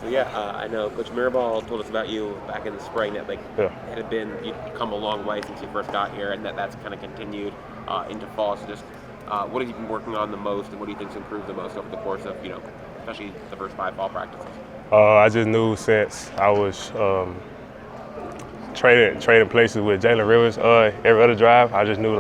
So I know Coach Mirabal told us about you back in the spring that it had been you'd come a long way since you first got here, and that's kind of continued into fall. So just what have you been working on the most, and what do you think's improved the most over the course of especially the first 5 fall practices? I just knew since I was trading places with Jalen Rivers every other drive, I just knew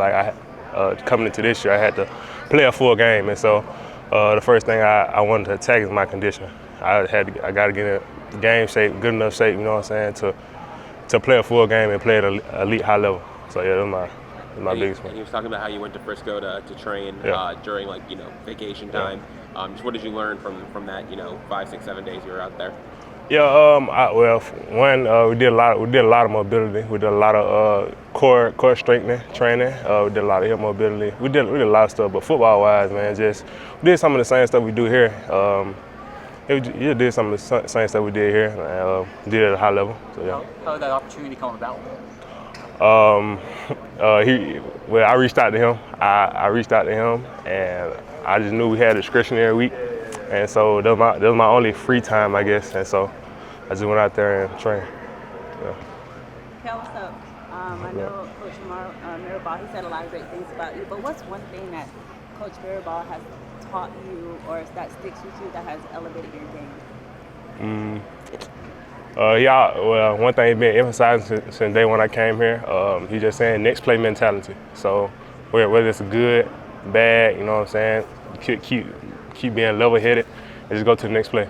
coming into this year I had to play a full game, and so the first thing I wanted to attack is my condition. I got to get in game shape, good enough shape, you know what I'm saying, to play a full game and play at an elite high level. So that's my biggest one. And you was talking about how you went to Frisco to train during vacation time. Just what did you learn from that 5, 6, 7 days you were out there? We did a lot of mobility. We did a lot of core strengthening training. We did a lot of hip mobility. We did a lot of stuff, but football wise, man, we did some of the same stuff we do here. You did some of the same stuff we did here. Did it at a high level. So How did that opportunity come about? I reached out to him. I reached out to him, and I just knew we had a discretionary week. And so that was my only free time, I guess. And so I just went out there and trained. Kel, what's up? I know Coach Mirabal, he said a lot of great things about you, but what's one thing that Coach Mirabal has taught you or that sticks with you that has elevated your game? One thing he's been emphasizing since day when I came here, he's just saying next play mentality. So whether it's good, bad, you know what I'm saying, keep being level-headed and just go to the next play.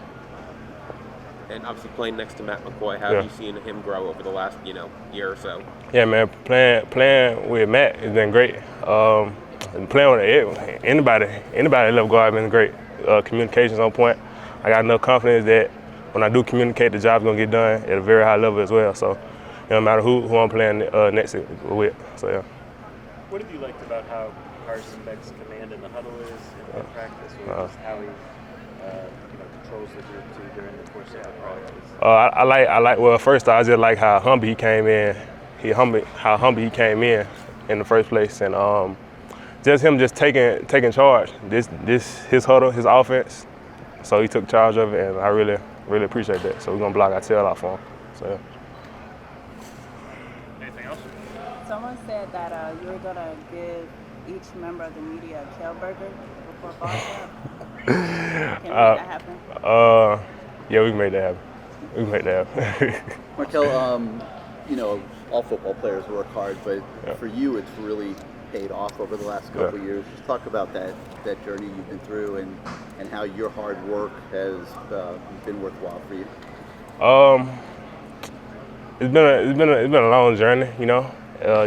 And obviously playing next to Matt McCoy, how have you seen him grow over the last year or so? Yeah, man, playing with Matt has been great. And playing with anybody that left guard has been great. Communication's on point. I got enough confidence that when I do communicate, the job's gonna get done at a very high level as well. So it don't matter who I'm playing next with. So yeah. What have you liked about how Carson Beck's command in the huddle is in practice, or just how he controls the group too during the course of the practice? Well, first I just like how humble he came in. How humble he came in the first place, and just him taking charge. This his huddle, his offense. So he took charge of it, and I really appreciate that. So we're gonna block our tail out for him. So. Yeah. Anything else? Someone said that you were gonna give each member of the media a Kel burger before fall camp. Can we make that happen? Yeah, we can make that happen. Markel, all football players work hard, but for you, it's really paid off over the last couple of years. Just talk about that journey you've been through and how your hard work has been worthwhile for you. It's been a long journey,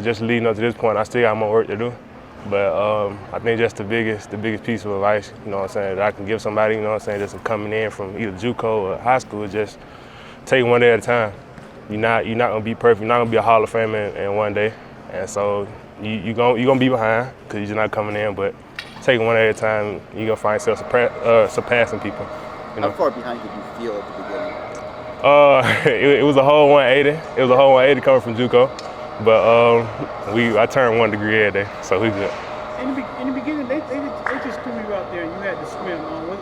just leading up to this point. I still got more work to do, but I think just the biggest piece of advice, that I can give somebody, just coming in from either JUCO or high school, just take one day at a time. You're not gonna be perfect. You're not gonna be a Hall of Famer in one day, and so you're gonna be behind because you're just not coming in. But taking one day at a time, you're gonna find yourself surpassing people. How far behind did you feel at the beginning? It was a whole 180. It was a whole 180 coming from JUCO, but I turned 1 degree every day, so we good. In the beginning, they just threw you out there and you had to swim.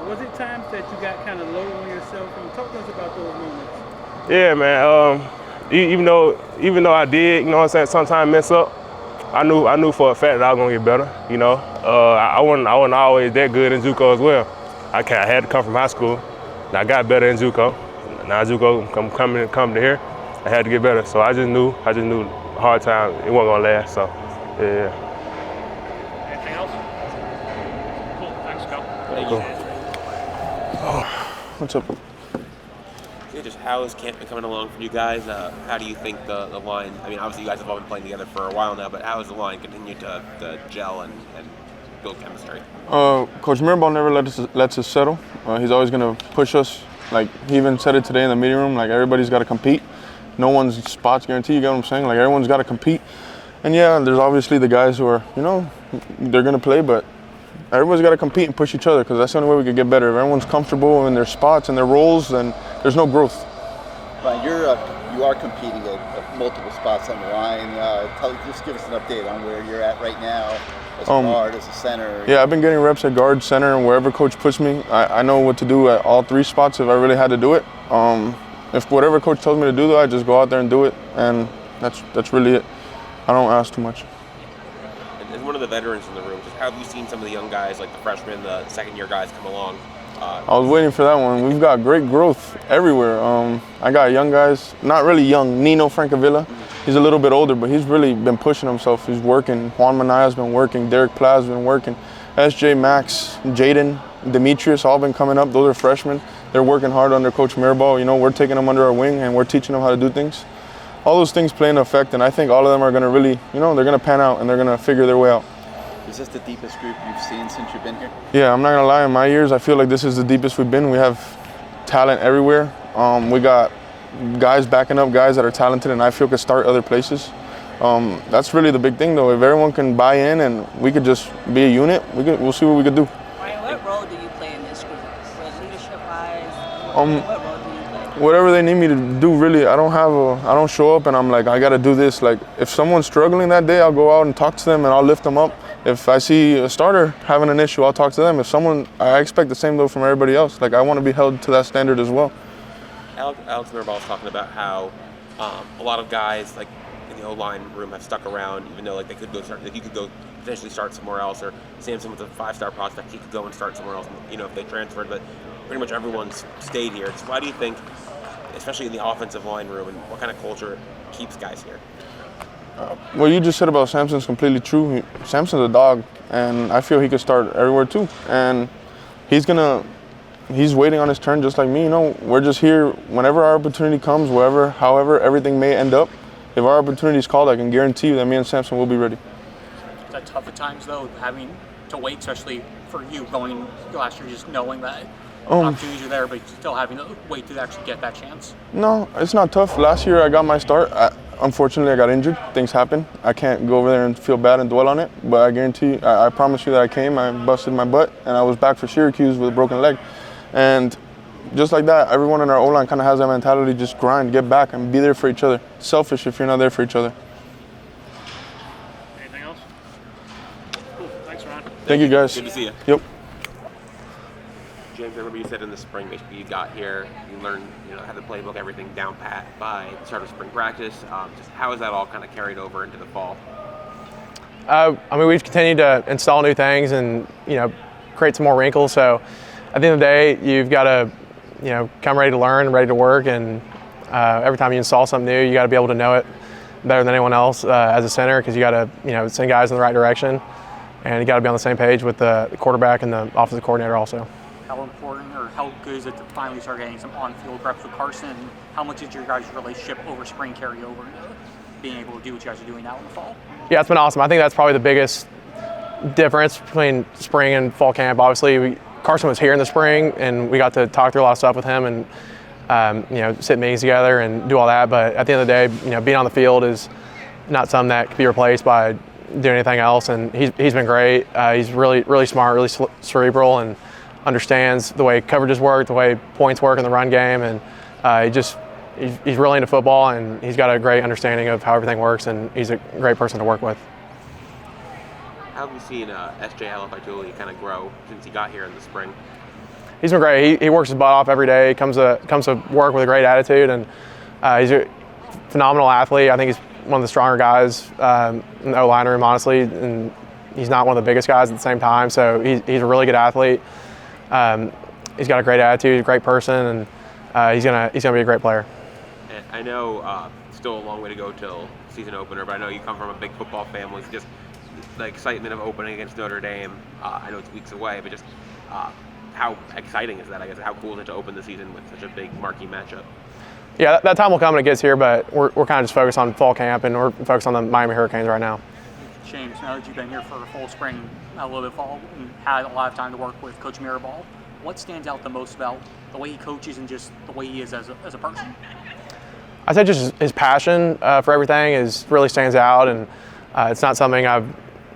Was it times that you got kind of low on yourself? And talk to us about those moments. Yeah, man. Even though I did, sometimes mess up, I knew for a fact that I was gonna get better. I wasn't always that good in JUCO as well. I had to come from high school, and I got better in JUCO. Now JUCO come to here, I had to get better. So I just knew hard time, it wasn't gonna last. So yeah. Anything else? Cool. Thanks, Cal. Thank you. What's up? Just how is camp been coming along for you guys? How do you think the line, obviously you guys have all been playing together for a while now, but how has the line continued to gel and build chemistry? Coach Mirabal never lets us settle. He's always going to push us. Like, he even said it today in the meeting room, like, everybody's got to compete. No one's spot's guaranteed, you get what I'm saying? Like, everyone's got to compete. And yeah, there's obviously the guys who are, they're going to play, but everybody's got to compete and push each other because that's the only way we could get better. If everyone's comfortable in their spots and their roles, then there's no growth. Ryan, you are competing at multiple spots on the line. Just give us an update on where you're at right now As a guard, as a center? Yeah, I've been getting reps at guard, center, and wherever coach puts me. I know what to do at all 3 spots if I really had to do it. If whatever coach tells me to do, though, I just go out there and do it, and that's really it. I don't ask too much. As one of the veterans in the room, just how have you seen some of the young guys, like the freshmen, the second-year guys, come along? I was waiting for that one. We've got great growth everywhere. I got young guys, not really young. Nino Francavilla, he's a little bit older, but he's really been pushing himself. He's working. Juan Manaya's been working. Derek Pla's been working. SJ, Max, Jaden, Demetrius, all been coming up. Those are freshmen. They're working hard under Coach Mirabal. You know, we're taking them under our wing, and we're teaching them how to do things. All those things play an effect, and I think all of them are going to really, you know, they're going to pan out, and they're going to figure their way out. Is this the deepest group you've seen since you've been here? Yeah, I'm not gonna lie, in my years, I feel like this is the deepest we've been. We have talent everywhere. We got guys backing up guys that are talented and I feel could start other places. That's really the big thing though. If everyone can buy in and we could just be a unit, we'll see what we could do. Ryan, what role do you play in this group? Leadership-wise, what role do you play? Whatever they need me to do, really. I don't show up and I'm like, I gotta do this. Like, if someone's struggling that day, I'll go out and talk to them and I'll lift them up. If I see a starter having an issue, I'll talk to them. I expect the same though from everybody else. Like, I want to be held to that standard as well. Alex Mirabal was talking about how a lot of guys like in the O-line room have stuck around, even though like they could go start. Like, you could go potentially start somewhere else, or Samson was a 5-star prospect. He could go and start somewhere else. You know, if they transferred, but pretty much everyone's stayed here. So why do you think, especially in the offensive line room, and what kind of culture keeps guys here? What you just said about Samson's completely true. Samson's a dog, and I feel he could start everywhere too. And he's waiting on his turn just like me. You know, we're just here whenever our opportunity comes, however everything may end up. If our opportunity is called, I can guarantee you that me and Samson will be ready. Is that tough at times though, having to wait, especially for you going last year, just knowing that opportunities are there, but still having to wait to actually get that chance? No, it's not tough. Last year I got my start. Unfortunately, I got injured. Things happen. I can't go over there and feel bad and dwell on it, but I guarantee, I promise you that I came, I busted my butt, and I was back for Syracuse with a broken leg. And just like that, everyone in our O-line kind of has that mentality, just grind, get back, and be there for each other. Selfish if you're not there for each other. Anything else? Cool. Thanks, Ron. Thank you, guys. Good to see you. Yep. James, I remember you said in the spring, basically you got here, you learned, had the playbook, everything down pat by the start of spring practice. Just how has that all kind of carried over into the fall? We've continued to install new things and, create some more wrinkles. So at the end of the day, you've got to, come ready to learn, ready to work. And every time you install something new, you got to be able to know it better than anyone else as a center, because you got to, send guys in the right direction. And you got to be on the same page with the quarterback and the offensive coordinator also. How important or how good is it to finally start getting some on-field reps with Carson? How much did your guys' relationship over spring carry over into being able to do what you guys are doing now in the fall? Yeah, it's been awesome. I think that's probably the biggest difference between spring and fall camp. Obviously, Carson was here in the spring, and we got to talk through a lot of stuff with him and, sit meetings together and do all that. But at the end of the day, being on the field is not something that can be replaced by doing anything else. And he's been great. He's really, really smart, really cerebral, and understands the way coverages work, the way points work in the run game, and he's really into football, and he's got a great understanding of how everything works, and he's a great person to work with. How have you seen SJ Alafituli kind of grow since he got here in the spring? He's been great. He works his butt off every day. He comes to work with a great attitude, and he's a phenomenal athlete. I think he's one of the stronger guys in the O-line room, honestly, and he's not one of the biggest guys at the same time. So he's a really good athlete. He's got a great attitude, a great person, and he's gonna be a great player. And I know still a long way to go till season opener, but I know you come from a big football family. So just the excitement of opening against Notre Dame. I know it's weeks away, but just how exciting is that? I guess how cool is it to open the season with such a big marquee matchup? Yeah, that time will come when it gets here, but we're kind of just focused on fall camp, and we're focused on the Miami Hurricanes right now. James, now that you've been here for a full spring, a little bit fall, and had a lot of time to work with Coach Mirabal, what stands out the most about the way he coaches and just the way he is as a person? I say just his passion for everything really stands out, and it's not something I've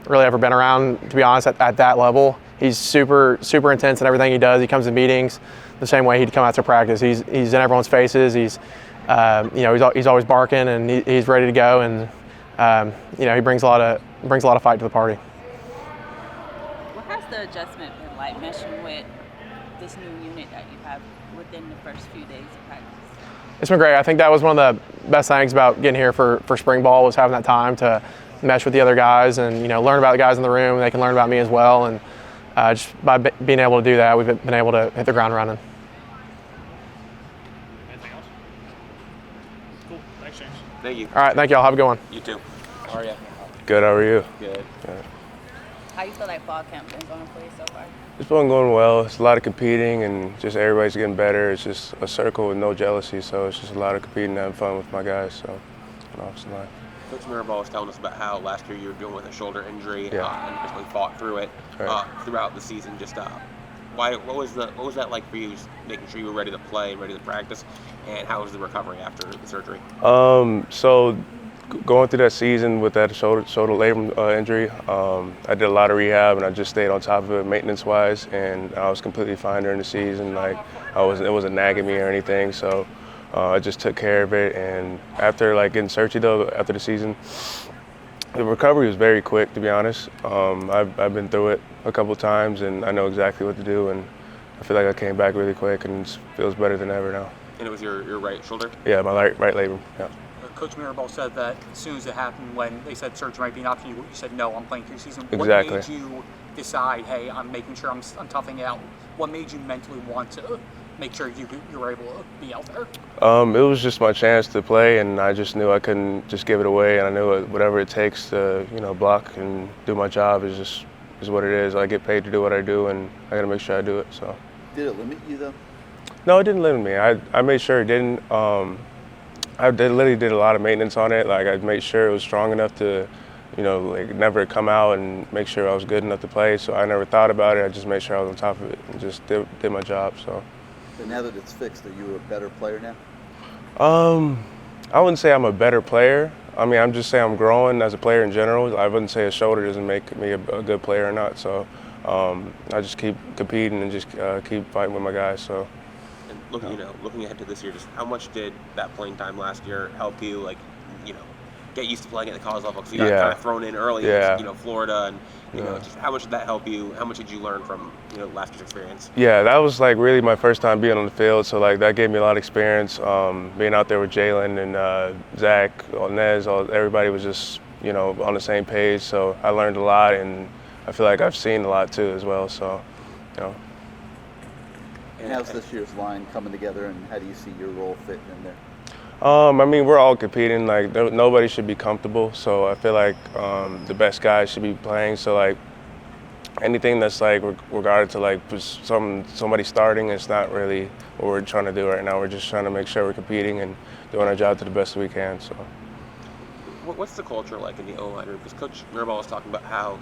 really ever been around, to be honest, at that level. He's super, super intense in everything he does. He comes to meetings the same way he'd come out to practice. He's in everyone's faces. He's always barking, and he's ready to go, and he brings a lot of fight to the party. the adjustment been like meshing with this new unit that you have within the first few days of practice? It's been great. I think that was one of the best things about getting here for spring ball was having that time to mesh with the other guys and learn about the guys in the room. They can learn about me as well, and just by being able to do that, we've been able to hit the ground running. Anything else? Cool. Thanks, James. Thank you. All right, thank y'all. Have a good one. You too. How are you? Good, how are you? Good. How you feel like fall camp been going for you so far? It's been going well. It's a lot of competing and just everybody's getting better. It's just a circle with no jealousy, so it's just a lot of competing and having fun with my guys. So, it's a lot. Coach Mirabal was telling us about how last year you were dealing with a shoulder injury and basically fought through it throughout the season. Just what was that like for you? Just making sure you were ready to play, ready to practice, and how was the recovery after the surgery? So going through that season with that shoulder labrum injury, I did a lot of rehab and I just stayed on top of it maintenance-wise, and I was completely fine during the season. Like it wasn't nagging me or anything. So. I just took care of it, and after getting surgery though, after the season, the recovery was very quick, to be honest. I've been through it a couple of times, and I know exactly what to do, and I feel like I came back really quick, and it feels better than ever now. And it was your right shoulder? Yeah, my right labrum. Yeah. Coach Mirabal said that as soon as it happened, when they said surgery might be an option, you said no, I'm playing through the season. Exactly. What made you decide, hey, I'm making sure I'm toughing out? What made you mentally want to make sure you were able to be out there? It was just my chance to play, and I just knew I couldn't just give it away, and I knew whatever it takes to block and do my job is what it is. I get paid to do what I do, and I got to make sure I do it. So. Did it limit you though? No, it didn't limit me. I made sure it didn't. I literally did a lot of maintenance on it. Like I made sure it was strong enough to, never come out, and make sure I was good enough to play. So I never thought about it. I just made sure I was on top of it and just did my job. So. But now that it's fixed, are you a better player now? I wouldn't say I'm a better player. I mean, I'm just saying I'm growing as a player in general. I wouldn't say a shoulder doesn't make me a good player or not. So I just keep competing and just keep fighting with my guys. So. And looking ahead to this year, just how much did that playing time last year help you, get used to playing at the college level? Because you got kind of thrown in early, Florida, and just how much did that help you? How much did you learn from last year's experience? Yeah, that was really my first time being on the field, so that gave me a lot of experience. Being out there with Jalen and Zach, Nez, everybody was just on the same page. So I learned a lot, and I feel like I've seen a lot too as well. So And how's this year's line coming together, and how do you see your role fitting in there? I mean, we're all competing. Nobody should be comfortable. So I feel like the best guys should be playing. So anything that's regarded to somebody starting, it's not really what we're trying to do right now. We're just trying to make sure we're competing and doing our job to the best we can. So. What's the culture like in the O-line room? Because Coach Mirabal was talking about how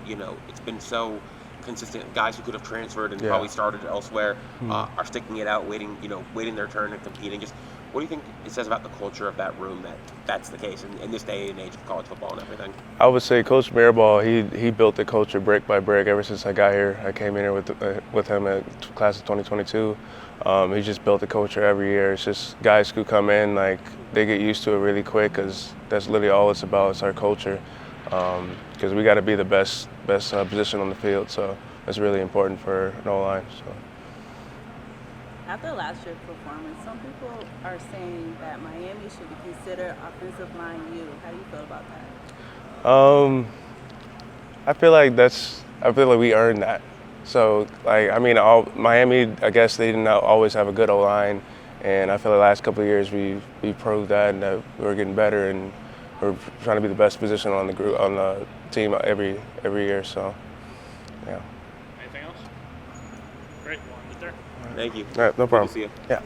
it's been so consistent. Guys who could have transferred and probably started elsewhere are sticking it out, waiting their turn and competing. Just what do you think it says about the culture of that room that's the case in this day and age of college football and everything? I would say Coach Mirabal, he built the culture brick by brick ever since I got here. I came in here with him at class of 2022. He just built the culture every year. It's just guys who come in, they get used to it really quick, because that's literally all it's about. It's our culture. Because we got to be the best position on the field, so that's really important for an O-line. So. After last year's performance, some people are saying that Miami should be considered offensive line U. How do you feel about that? I feel like we earned that. So Miami, I guess they didn't always have a good O-line, and I feel like the last couple of years we proved that, and that we were getting better, and we're trying to be the best position on the team every year. So, yeah. Anything else? Great. Right there. Thank you. All right, no problem. Good to see you. Yeah.